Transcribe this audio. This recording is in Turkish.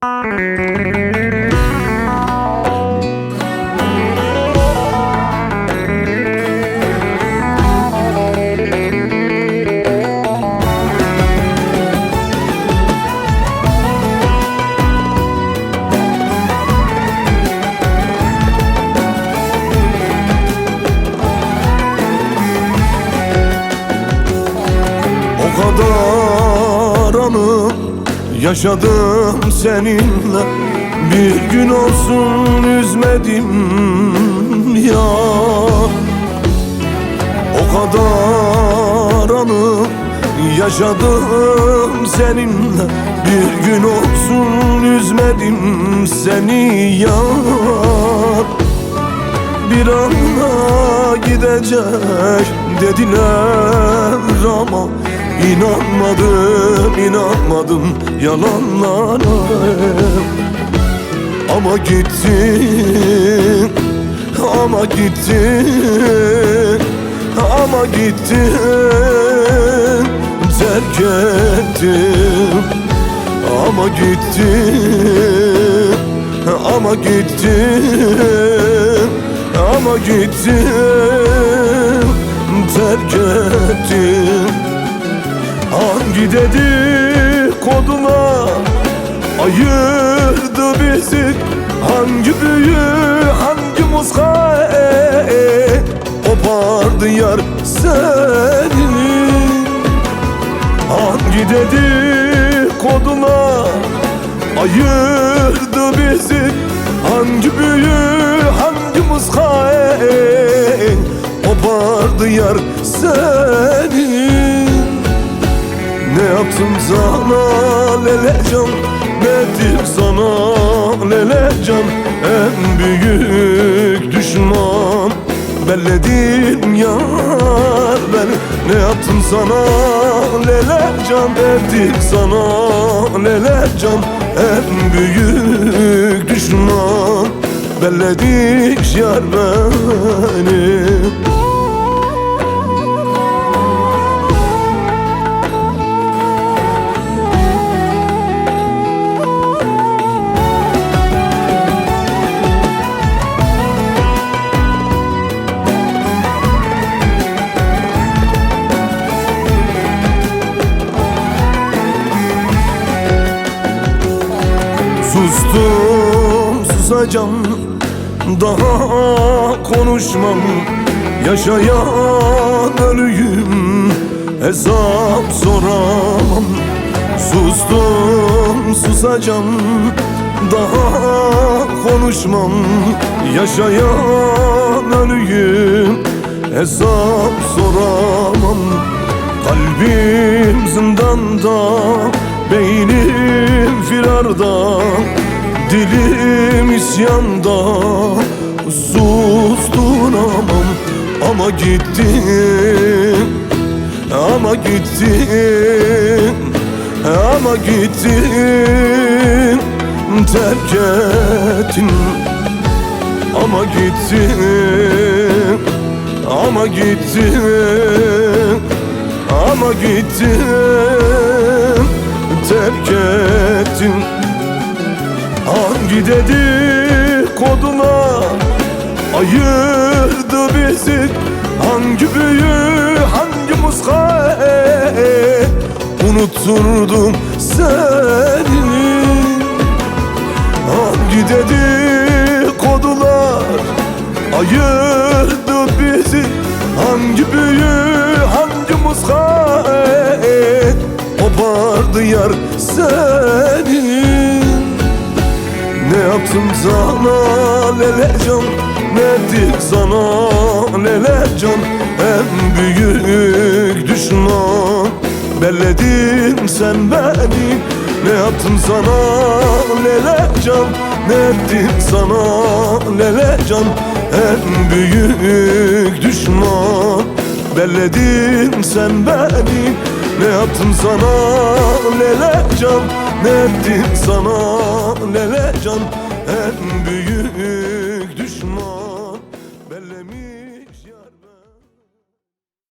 O kadar anı yaşadım seninle, bir gün olsun üzmedim ya. O kadar anı yaşadım seninle, bir gün olsun üzmedim seni ya. Bir anda gidecek dediler ama İnanmadım yalanlara. Ama gittin, ama gittin, ama gittin, terk ettin. Ama gittin, ama gittin, ama gittin, terk ettin. Hangi dedikodular ayırdı bizi? Hangi büyü, hangi muska kopardı yar seni? Hangi dedikodular ayırdı bizi? Hangi büyü, hangi muska kopardı yar seni? Ne yaptım sana lelecan, ne ettim sana lelecan? En büyük düşman belledin yar beni. Ne yaptım sana lelecan, ettim sana lelecan? En büyük düşman belledin yar beni. Sustum, susacağım, daha konuşmam. Yaşayan ölüyüm, hesap soramam. Sustum, susacağım, daha konuşmam. Yaşayan ölüyüm, hesap soramam. Kalbim zindanda, beynim firarda, dilim isyanda. Susturamam. Ama gittin, ama gittin, ama gittin, terk ettin. Ama gittin, ama gittin, ama gittin, terk ettin. Hangi dedikodular ayırdı bizi? Hangi büyü, hangi muska unutturdum seni? Hangi dedikodular ayırdı bizi? Hangi büyü, hangi muska kopardı yar seni? Ne yaptım sana lelecan, ne ettim sana lelecan? En büyük düşman belledin sen beni. Ne yaptım sana lelecan, ne ettim sana lelecan? En büyük düşman belledin sen beni. Ne yaptım sana lelecan, ne ettim sana lelecan? En büyük